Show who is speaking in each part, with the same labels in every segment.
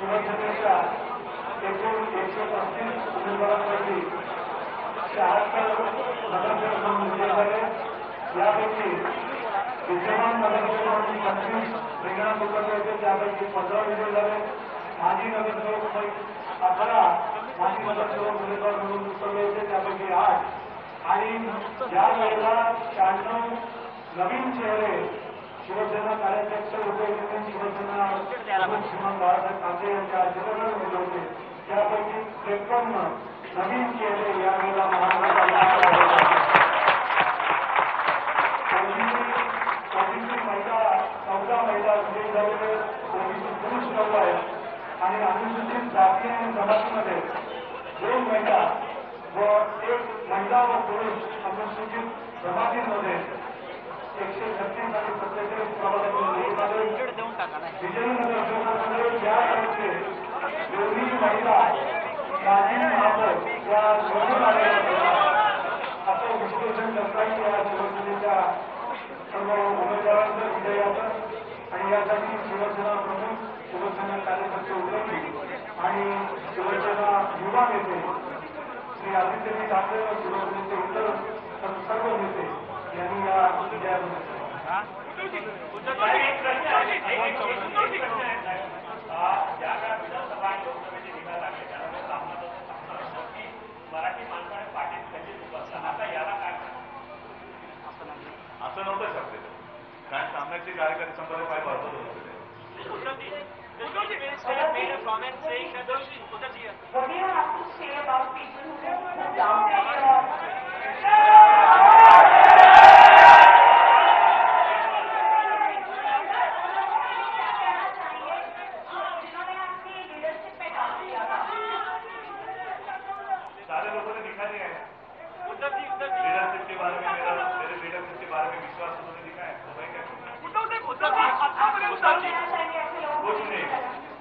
Speaker 1: शिवसेनेच्या एकूण 135 उमेदवारांपैकी 76 नगरसेवक म्हणून विजयी झाले. यापैकी विद्यमान नगरसेवक म्हणून 25 रिंगणात उतरले होते, त्यापैकी 15 विजयी झाले. माजी नगरसेवक 11 माजी नगरसेवक उमेदवार म्हणून उतरले होते, त्यापैकी 8 आणि या वेळेला 96 नवीन चेहरे शिवसेना कार्याध्यक्ष होते. शिवसेना श्रीमान बाळासाहेब ठाकरे यांच्या आशीर्वादाने दिले होते. त्यापैकी 53 नवीन चेहरे यावेळेला महानगरपालिका 14 महिला विजयी झालेले, 24 पुरुष लोक आहेत आणि अनुसूचित जाती आणि जमातीमध्ये 2 महिला व 1 महिला व पुरुष अनुसूचित जमातीमध्ये 136 आणि 47 प्रभागातून विजयी नगरसेवकांमध्ये या वेळेचे दोन्ही महिला माजी महापौर या निवडून आलेल्या असं विश्लेषण करता येईल या शिवसेनेच्या सर्व उमेदवारांचं विजयाचं. आणि यासाठी शिवसेना प्रमुख, शिवसेना कार्यकर्ते उतरले आणि शिवसेना युवा नेते श्री आदित्यजी ठाकरे व शिवसेनेचे इतर सर्व नेते यांनी या विजयात
Speaker 2: असं नव्हतं शकते, कारण सामन्याचे कार्यकर्ते संपर्क पाय भरपूर होते. सारे लोगों ने दिखा दिया है लीडरशिप के बारे में, मेरे लीडरशिप के बारे में विश्वास उन्होंने दिखा है. तो भाई क्या कुछ नहीं,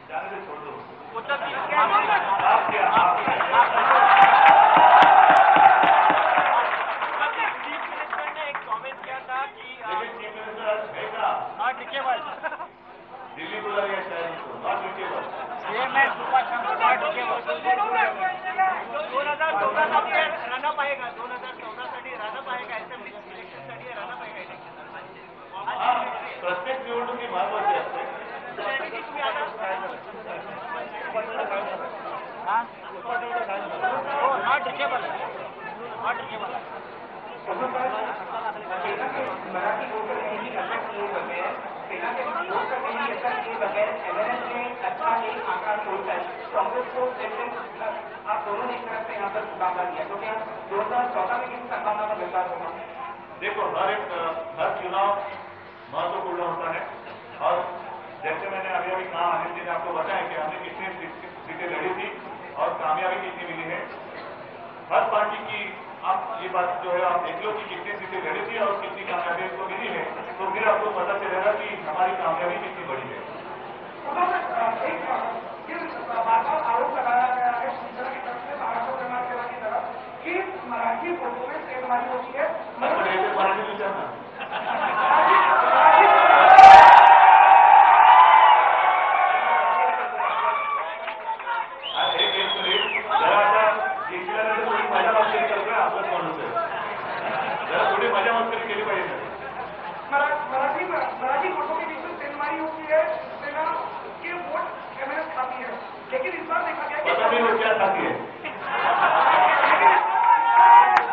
Speaker 2: जाने से छोड़ दो. आप क्या
Speaker 3: चीफ मिनिस्टर ने एक कमेंट किया था कि
Speaker 2: चीफ मिनिस्टर है का
Speaker 3: नॉट डिकेबल,
Speaker 2: दिल्ली बुला गया शायद उसको, नॉट डिकेबल.
Speaker 3: 2014 साठी रनअप आहे का? 2014 साठी रनअप आहे का? असेंब्ली इलेक्शन साठी रनअप आहे का इलेक्शन?
Speaker 2: प्रत्येक निवडणुकी महत्वाची असते.
Speaker 3: तुम्ही आता नॉट डिकेबल, नॉट डिकेबल.
Speaker 1: मराठी वोटर की अटक किए बगैर, सेना के वोट किए बगैर एमएनएस ने अच्छा एक आंकड़ा छोड़कर कांग्रेस को आप दोनों ने एक तरफ से यहाँ पर मुकाबला किया, तो क्या 2014 में किस संभावना का विश्वास होगा?
Speaker 2: देखो, हर चुनाव महत्वपूर्ण होता है और जैसे मैंने अभी कहा, अनिल जी ने आपको बताया कि हमने कितनी सीटें लड़ी थी और कामयाबी कितनी मिली है. हर पार्टी की आप ये बात जो है आप देख लो कि कितनी सीटें लड़ी थी और कितनी कामयाबी इसको मिली है, तो फिर आपको पता चलेगा कि हमारी कामयाबी कितनी बड़ी है.
Speaker 1: आरोप लगाया गया है शिवसेना की तरफ से, महाराष्ट्र निर्माण सेना की तरफ, कि मराठी फोटो में सेलमारी होती है.
Speaker 2: मराठी विचारना मजा मस्करी केली पाहिजे.
Speaker 1: मराठी फोटो के बीच में सेलमारी होती है, सेना के वोट एमएनएस खाती है, लेकिन इस बार देखा गया कि
Speaker 2: पता नहीं वो क्या खाती है.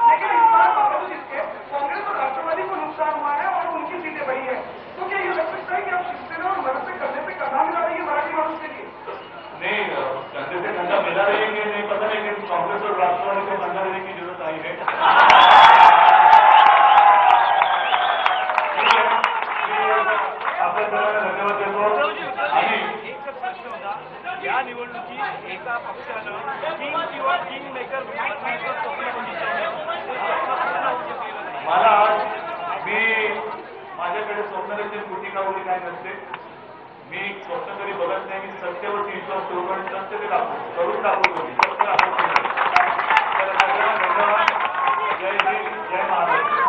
Speaker 1: लेकिन इस बार बावजूद इसके कांग्रेस और राष्ट्रवादी को नुकसान हुआ है और उनकी सीटें बढ़ी है. तो क्या ये लग सकता है कि अब शिवसेना और मदद से कंधे पे कंधा मिला रही है मराठी मानूस के लिए?
Speaker 2: नहीं, कंधे से कंधा मिला रही है कि नहीं पता नहीं, लेकिन कांग्रेस और राष्ट्रवादी को कंधा देने की जरूरत आई है. धन्यवाद देतो. आणि
Speaker 3: एकच प्रश्न होता, या निवडणुकीत एका पक्षानं किंग किंवा किंग मेकर बनण्याचं स्वप्न बघितलं,
Speaker 2: मला आज मी माझ्याकडे स्वप्नरंजन कुटिका वगैरे काय नसते. मी स्वप्न तरी बघत नाही, मी सत्तेवरती विश्वास ठेवतो आणि सत्य ते दाखवतो, करून दाखवतो, सत्य दाखवतो. तर सगळ्यांना धन्यवाद. जय हिंद, जय महाराष्ट्र.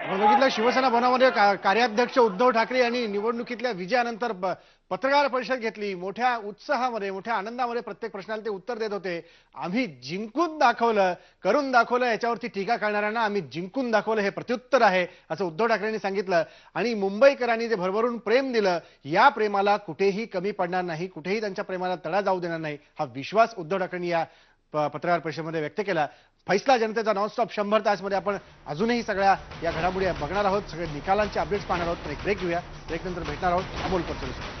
Speaker 4: आपण बघितलं शिवसेना भवनामध्ये कार्याध्यक्ष उद्धव ठाकरे यांनी निवडणुकीतल्या विजयानंतर पत्रकार परिषद घेतली. मोठ्या उत्साहामध्ये, मोठ्या आनंदामध्ये प्रत्येक प्रश्नाला ते उत्तर देत होते. आम्ही जिंकून दाखवलं, करून दाखवलं, याच्यावरती टीका करणाऱ्यांना आम्ही जिंकून दाखवलं हे प्रत्युत्तर आहे असं उद्धव ठाकरेंनी सांगितलं. आणि मुंबईकरांनी जे भरभरून प्रेम दिलं, या प्रेमाला कुठेही कमी पडणार नाही, कुठेही त्यांच्या प्रेमाला तडा जाऊ देणार नाही, हा विश्वास उद्धव ठाकरेंनी या पत्रकार परिषदेमध्ये व्यक्त केला. फैसला जनतेचा नॉनस्टॉप 100 तासमध्ये आपण अजूनही सगळ्या या घडामोडी बघणार आहोत, सगळे निकालांचे अपडेट्स पाहणार आहोत. एक ब्रेक घेऊया, ब्रेक नंतर भेटणार आहोत अमोल परचुरे.